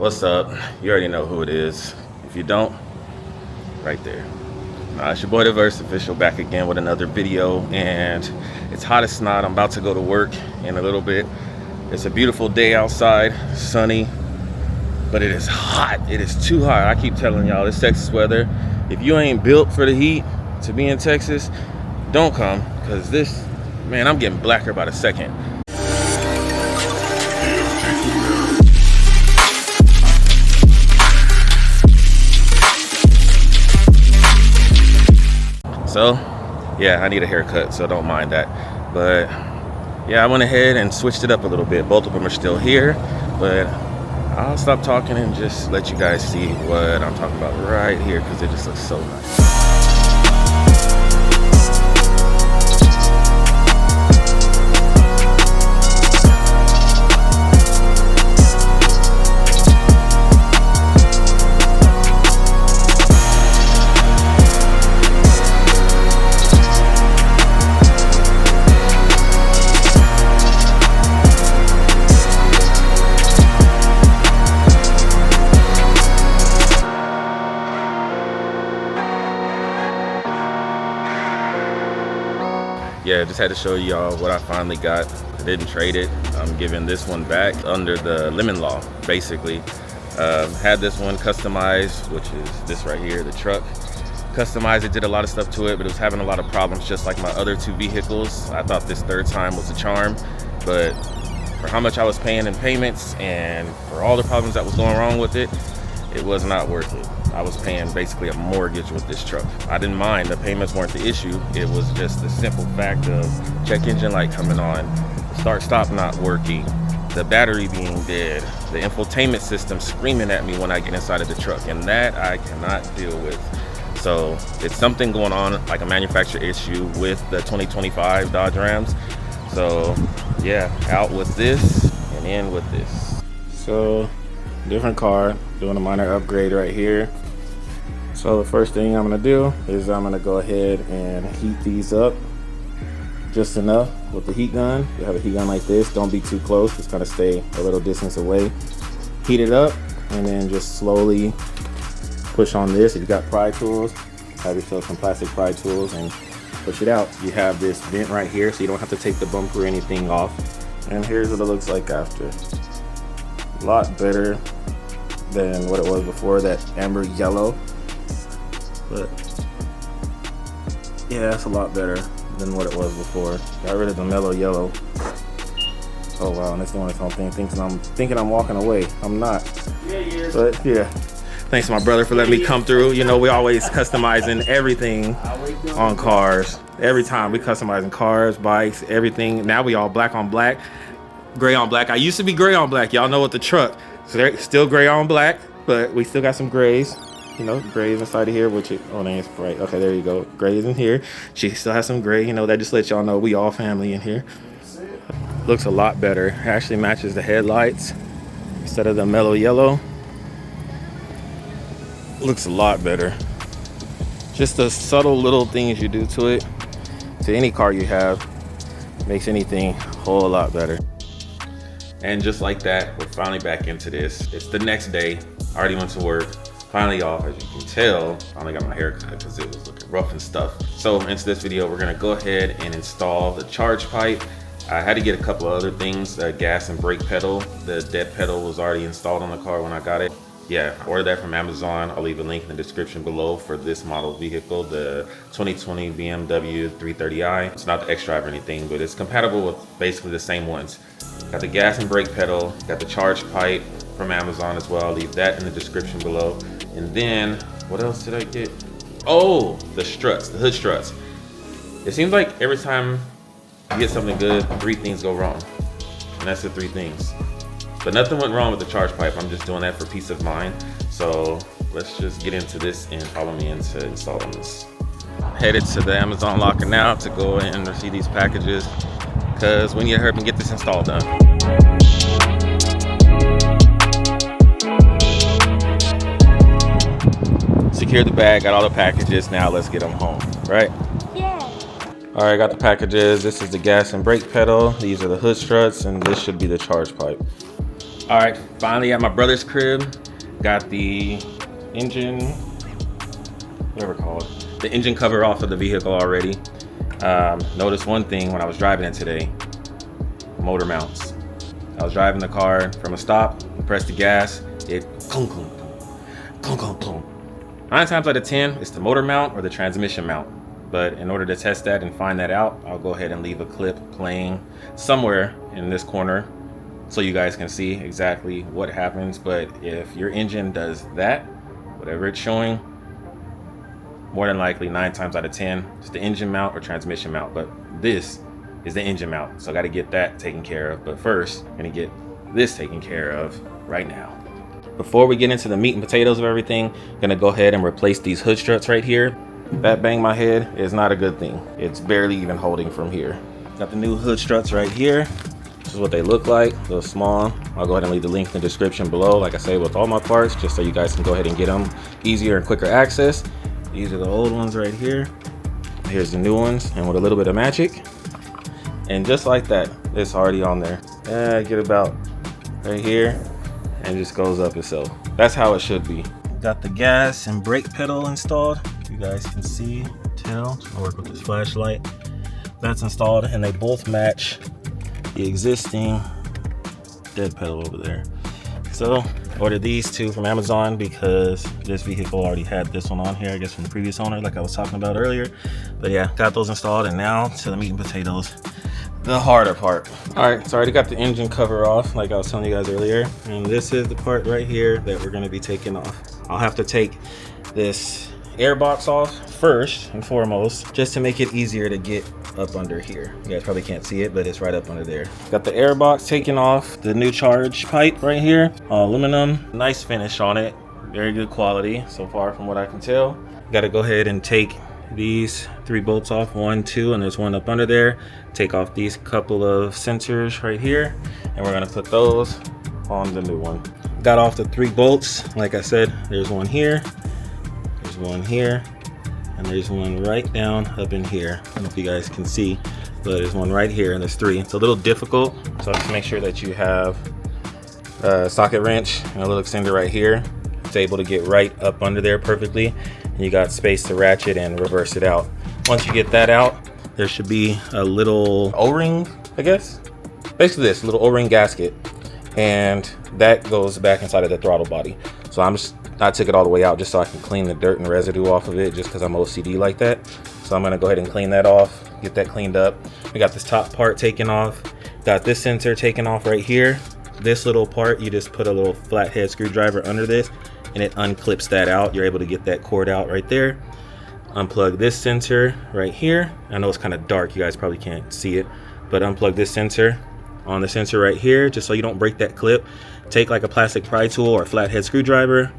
What's up? You already know who it is. If you don't, right there. It's your boy DaVerseOfficial back again with another video, and it's hot as snot. I'm about to go to work in a little bit. It's a beautiful day outside, sunny, but it is hot. It is too hot. I keep telling y'all, this Texas weather, if you ain't built for the heat to be in Texas, don't come, because this, man, I'm getting blacker by the second. So yeah, I need a haircut, so don't mind that. But yeah, I went ahead and switched it up a little bit. Both of them are still here, but I'll stop talking and just let you guys see what I'm talking about right here, because it just looks so nice. Yeah, just had to show y'all what I finally got. I didn't trade it. I'm giving this one back under the lemon law, basically. Had this one customized, which is this right here, the truck. Customized it, did a lot of stuff to it, but it was having a lot of problems just like my other two vehicles. I thought this third time was a charm, but for how much I was paying in payments and for all the problems that was going wrong with it, it was not worth it. I was paying basically a mortgage with this truck. I didn't mind, the payments weren't the issue. It was just the simple fact of check engine light coming on, start stop not working, the battery being dead, the infotainment system screaming at me when I get inside of the truck, and that I cannot deal with. So it's something going on, like a manufacturer issue with the 2025 Dodge Rams. So yeah, out with this and in with this. So different car, doing a minor upgrade right here. So the first thing I'm gonna do is I'm gonna go ahead and heat these up just enough with the heat gun. You have a heat gun like this, don't be too close, just kind of stay a little distance away. Heat it up and then just slowly push on this. If you got pry tools, have yourself some plastic pry tools and push it out. You have this vent right here, so you don't have to take the bumper or anything off. And here's what it looks like after. A lot better than what it was before, that amber yellow. But yeah, it's a lot better than what it was before. Got rid of the mellow yellow. Oh wow, and it's doing its own thing. Thinking I'm walking away. I'm not. But yeah. Thanks to my brother for letting me come through. You know, we always customizing everything on cars. Every time we customizing cars, bikes, everything. Now we all black on black, gray on black. I used to be gray on black. Y'all know with the truck. So they're still gray on black, but we still got some grays. You know, grays inside of here, which oh, dang, it's bright. Okay, there you go. Grays in here. She still has some gray. You know, that just lets y'all know we all family in here. Looks a lot better. It actually matches the headlights instead of the mellow yellow. Looks a lot better. Just the subtle little things you do to it, to any car you have, makes anything a whole lot better. And just like that, we're finally back into this. It's the next day. I already went to work. Finally off, as you can tell. Finally got my hair cut because it was looking rough and stuff. So into this video, we're gonna go ahead and install the charge pipe. I had to get a couple of other things, the gas and brake pedal. The dead pedal was already installed on the car when I got it. Yeah, ordered that from Amazon. I'll leave a link in the description below for this model vehicle, the 2020 BMW 330i. It's not the X-Drive or anything, but it's compatible with basically the same ones. Got the gas and brake pedal, got the charge pipe from Amazon as well. I'll leave that in the description below. And then, what else did I get? Oh, the struts, the hood struts. It seems like every time you get something good, 3 things go wrong. And that's the 3 things. But nothing went wrong with the charge pipe. I'm just doing that for peace of mind. So let's just get into this and follow me into installing this. Headed to the Amazon locker now to go and receive these packages, because we need to hurry up and get this install done. Secured the bag, got all the packages. Now let's get them home, right? Yeah. All right, got the packages. This is the gas and brake pedal. These are the hood struts, and this should be the charge pipe. All right, finally at my brother's crib. Got the engine, whatever called, the engine cover off of the vehicle already. Noticed one thing when I was driving it today, motor mounts. I was driving the car from a stop, pressed the gas, it clunk, clunk, clunk, clunk, clunk. 9 times out of 10, it's the motor mount or the transmission mount. But in order to test that and find that out, I'll go ahead and leave a clip playing somewhere in this corner so you guys can see exactly what happens. But if your engine does that, whatever it's showing, more than likely 9 times out of 10, it's the engine mount or transmission mount. But this is the engine mount, so I got to get that taken care of. But first, I'm gonna get this taken care of right now. Before we get into the meat and potatoes of everything, I'm gonna go ahead and replace these hood struts right here. That banged my head is not a good thing. It's barely even holding from here. Got the new hood struts right here. This is what they look like, a little small. I'll go ahead and leave the link in the description below, like I say with all my parts, just so you guys can go ahead and get them easier and quicker access. These are the old ones right here. Here's the new ones, and with a little bit of magic, and just like that, it's already on there. Get about right here, and it just goes up itself. That's how it should be. Got the gas and brake pedal installed. You guys can see, tell. I'll work with this flashlight. That's installed, and they both match the existing dead pedal over there. So ordered these two from Amazon because this vehicle already had this one on here, I guess from the previous owner, like I was talking about earlier. But yeah, got those installed, and now to the meat and potatoes, the harder part. All right, so I already got the engine cover off, like I was telling you guys earlier, and this is the part right here that we're going to be taking off. I'll have to take this air box off first and foremost, just to make it easier to get up under here. You guys probably can't see it, but it's right up under there. Got the air box taken off, the new charge pipe right here, aluminum, nice finish on it, very good quality so far from what I can tell. Got to go ahead and take these 3 bolts off, 1, 2, and there's one up under there. Take off these couple of sensors right here, and we're gonna put those on the new one. Got off the 3 bolts, like I said, there's one here, there's one here, and there's one right down up in here. I don't know if you guys can see, but there's one right here, and there's 3. It's a little difficult, so just make sure that you have a socket wrench and a little extender right here. It's able to get right up under there perfectly, and you got space to ratchet and reverse it out. Once you get that out, there should be a little O-ring, I guess. Basically this little O-ring gasket, and that goes back inside of the throttle body. So I took it all the way out just so I can clean the dirt and residue off of it, just because I'm OCD like that. So I'm gonna go ahead and clean that off, get that cleaned up. We got this top part taken off, got this sensor taken off right here. This little part, you just put a little flathead screwdriver under this, and it unclips that out. You're able to get that cord out right there. Unplug this sensor right here. I know it's kind of dark, you guys probably can't see it, but unplug this sensor on the sensor right here, just so you don't break that clip. Take like a plastic pry tool or a flathead screwdriver,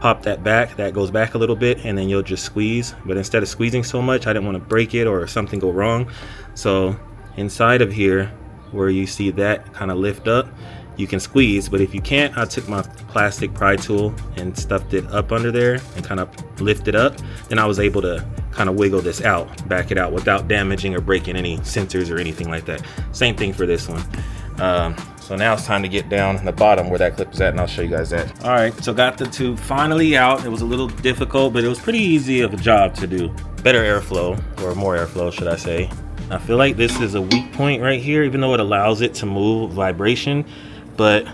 pop that back, that goes back a little bit, and then you'll just squeeze. But instead of squeezing so much, I didn't want to break it or something go wrong. So inside of here, where you see that kind of lift up, you can squeeze. But if you can't, I took my plastic pry tool and stuffed it up under there and kind of lifted up. Then I was able to kind of wiggle this out, back it out without damaging or breaking any sensors or anything like that. Same thing for this one. So now it's time to get down in the bottom where that clip is at, and I'll show you guys that. All right, so got the tube finally out. It was a little difficult, but it was pretty easy of a job to do. Better airflow, or more airflow, should I say. I feel like this is a weak point right here, even though it allows it to move vibration. But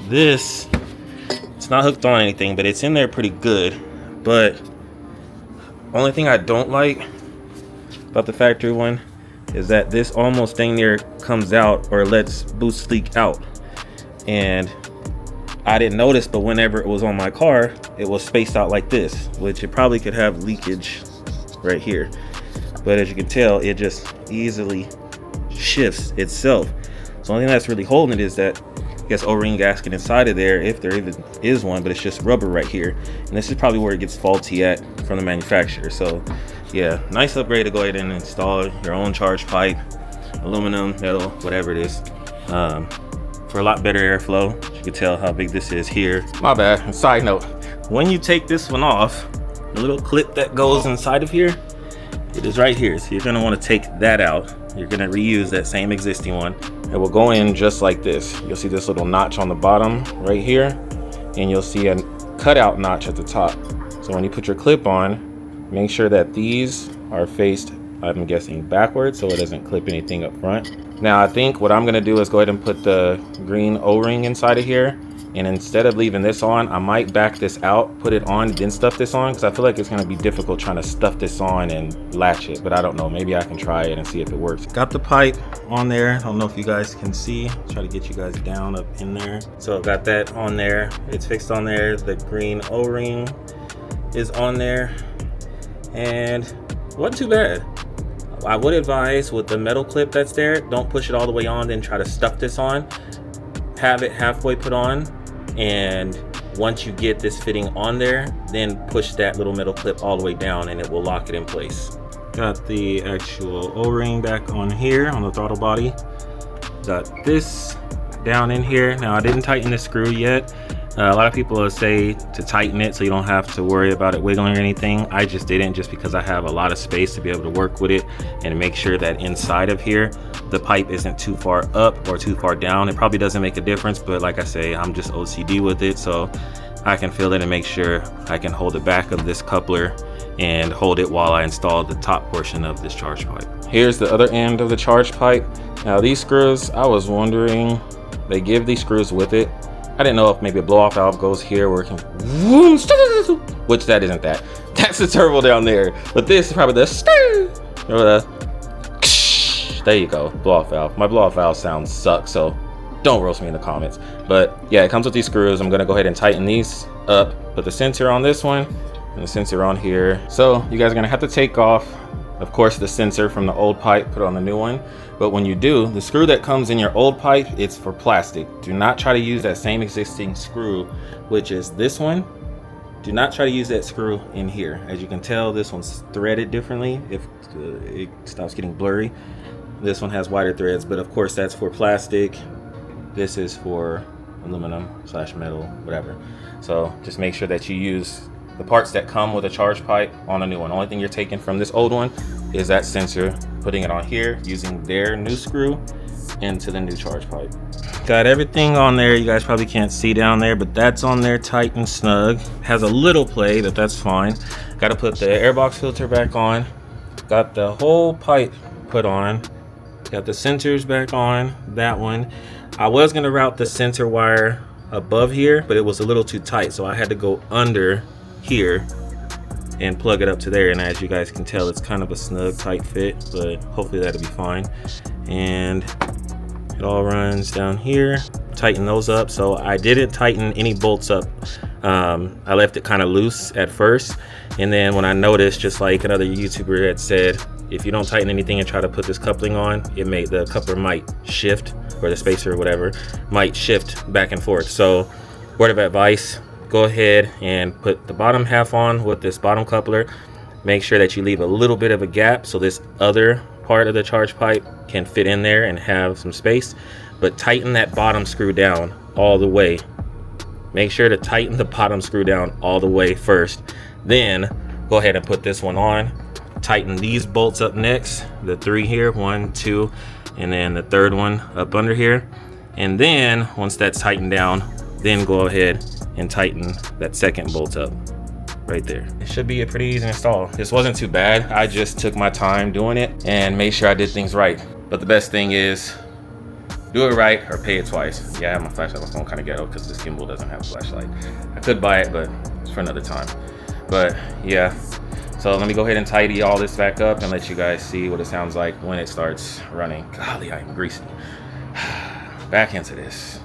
this, it's not hooked on anything, but it's in there pretty good. But only thing I don't like about the factory one is that this almost dang near comes out or lets boost leak out. And I didn't notice, but whenever it was on my car, it was spaced out like this, which it probably could have leakage right here. But as you can tell, it just easily shifts itself. So the only thing that's really holding it is that, I guess, O-ring gasket inside of there, if there even is one, but it's just rubber right here. And this is probably where it gets faulty at from the manufacturer. So yeah, nice upgrade to go ahead and install your own charge pipe, aluminum, metal, whatever it is, for a lot better airflow. You can tell how big this is here. My bad, side note, when you take this one off, the little clip that goes inside of here, it is right here. So you're gonna wanna take that out. You're gonna reuse that same existing one, and It will go in just like this. You'll see this little notch on the bottom right here, and you'll see a cutout notch at the top. So when you put your clip on, make sure that these are faced, I'm guessing, backwards, so it doesn't clip anything up front. Now I think what I'm gonna do is go ahead and put the green O-ring inside of here, and instead of leaving this on, I might back this out, put it on, then stuff this on, because I feel like it's gonna be difficult trying to stuff this on and latch it, but I don't know, maybe I can try it and see if it works. Got the pipe on there. I don't know if you guys can see. Try to get you guys down up in there. So I've got that on there. It's fixed on there. The green O-ring is on there, and wasn't too bad. I would advise with the metal clip that's there, don't push it all the way on, then try to stuff this on. Have it halfway put on, and once you get this fitting on there, then push that little metal clip all the way down and it will lock it in place. Got the actual O-ring back on here on the throttle body. Got this down in here. Now I didn't tighten the screw yet. A lot of people will say to tighten it so you don't have to worry about it wiggling or anything. I just didn't, just because I have a lot of space to be able to work with it and make sure that inside of here the pipe isn't too far up or too far down. It probably doesn't make a difference, but like I say, I'm just OCD with it, so I can feel it and make sure I can hold the back of this coupler and hold it while I install the top portion of this charge pipe. Here's the other end of the charge pipe. Now these screws, I was wondering, they give these screws with it. I didn't know if maybe a blow-off valve goes here where it can, which that isn't that. That's the turbo down there. But this is probably the, there you go, blow-off valve. My blow-off valve sounds suck, so don't roast me in the comments. But yeah, it comes with these screws. I'm gonna go ahead and tighten these up, put the sensor on this one and the sensor on here. So you guys are gonna have to take off, of course, the sensor from the old pipe, put on the new one. But when you do, the screw that comes in your old pipe, it's for plastic. Do not try to use that same existing screw, which is this one. Do not try to use that screw in here. As you can tell, this one's threaded differently. If it stops getting blurry, this one has wider threads, but of course that's for plastic. This is for aluminum/metal, whatever. So just make sure that you use the parts that come with a charge pipe on a new one. Only thing you're taking from this old one is that sensor, putting it on here, using their new screw into the new charge pipe. Got everything on there. You guys probably can't see down there, but that's on there tight and snug. Has a little play, but that's fine. Got to put the airbox filter back on. Got the whole pipe put on. Got the sensors back on, that one. I was gonna route the sensor wire above here, but it was a little too tight, so I had to go under here and plug it up to there. And as you guys can tell, it's kind of a snug, tight fit, but hopefully that'll be fine. And it all runs down here. Tighten those up. So I didn't tighten any bolts up. I left it kind of loose at first, and then when I noticed, just like another YouTuber had said, if you don't tighten anything and try to put this coupling on, the coupler might shift, or the spacer or whatever might shift back and forth. So word of advice, go ahead and put the bottom half on with this bottom coupler. Make sure that you leave a little bit of a gap so this other part of the charge pipe can fit in there and have some space, but tighten that bottom screw down all the way. Make sure to tighten the bottom screw down all the way first, then go ahead and put this one on. Tighten these bolts up next, the 3 here, 1, 2, and then the third one up under here. And then once that's tightened down, then go ahead and tighten that second bolt up right there. It should be a pretty easy install. This wasn't too bad. I just took my time doing it and made sure I did things right. But the best thing is, do it right or pay it twice. Yeah, I have my flashlight. My phone kind of ghetto because this gimbal doesn't have a flashlight. I could buy it, but it's for another time. But yeah, so let me go ahead and tidy all this back up and let you guys see what it sounds like when it starts running. Golly, I am greasy. Back into this.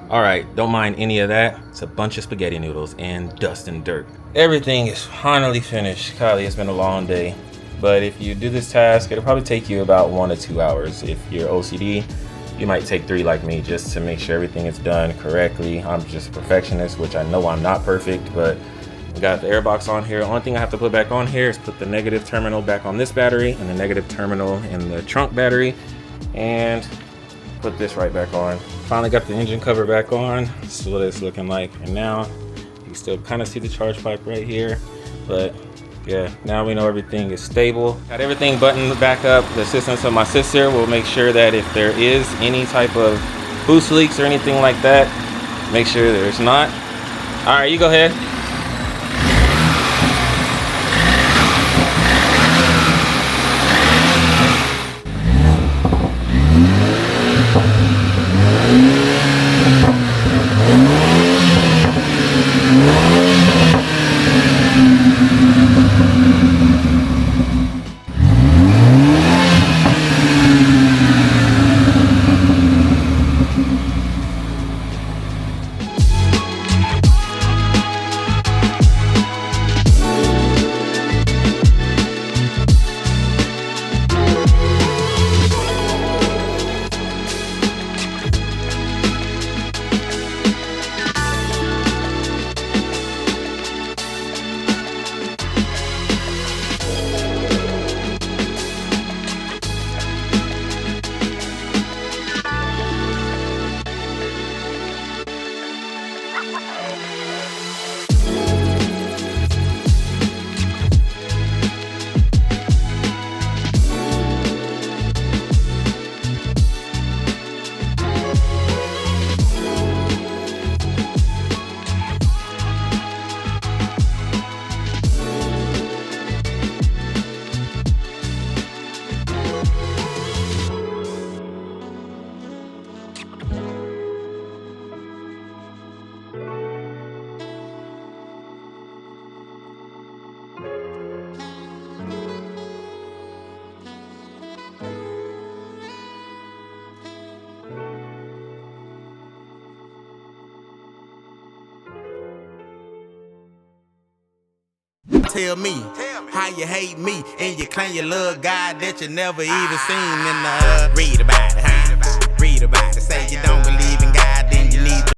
All right, don't mind any of that. It's a bunch of spaghetti noodles and dust and dirt. Everything is finally finished. Golly, it's been a long day. But if you do this task, it'll probably take you about 1 to 2 hours. If you're OCD, you might take 3 like me, just to make sure everything is done correctly. I'm just a perfectionist, which I know I'm not perfect, but I got the airbox on here. Only thing I have to put back on here is put the negative terminal back on this battery and the negative terminal in the trunk battery, and put this right back on. Finally got the engine cover back on. This is what it's looking like. And now you can still kind of see the charge pipe right here, but Yeah, now we know everything is stable. Got everything buttoned back up. The assistance of my sister will make sure that if there is any type of boost leaks or anything like that, make sure there's not. All right, you go ahead. Tell me how you hate me and you claim you love God that you never even seen. And read about it, huh? Read about it. Say you don't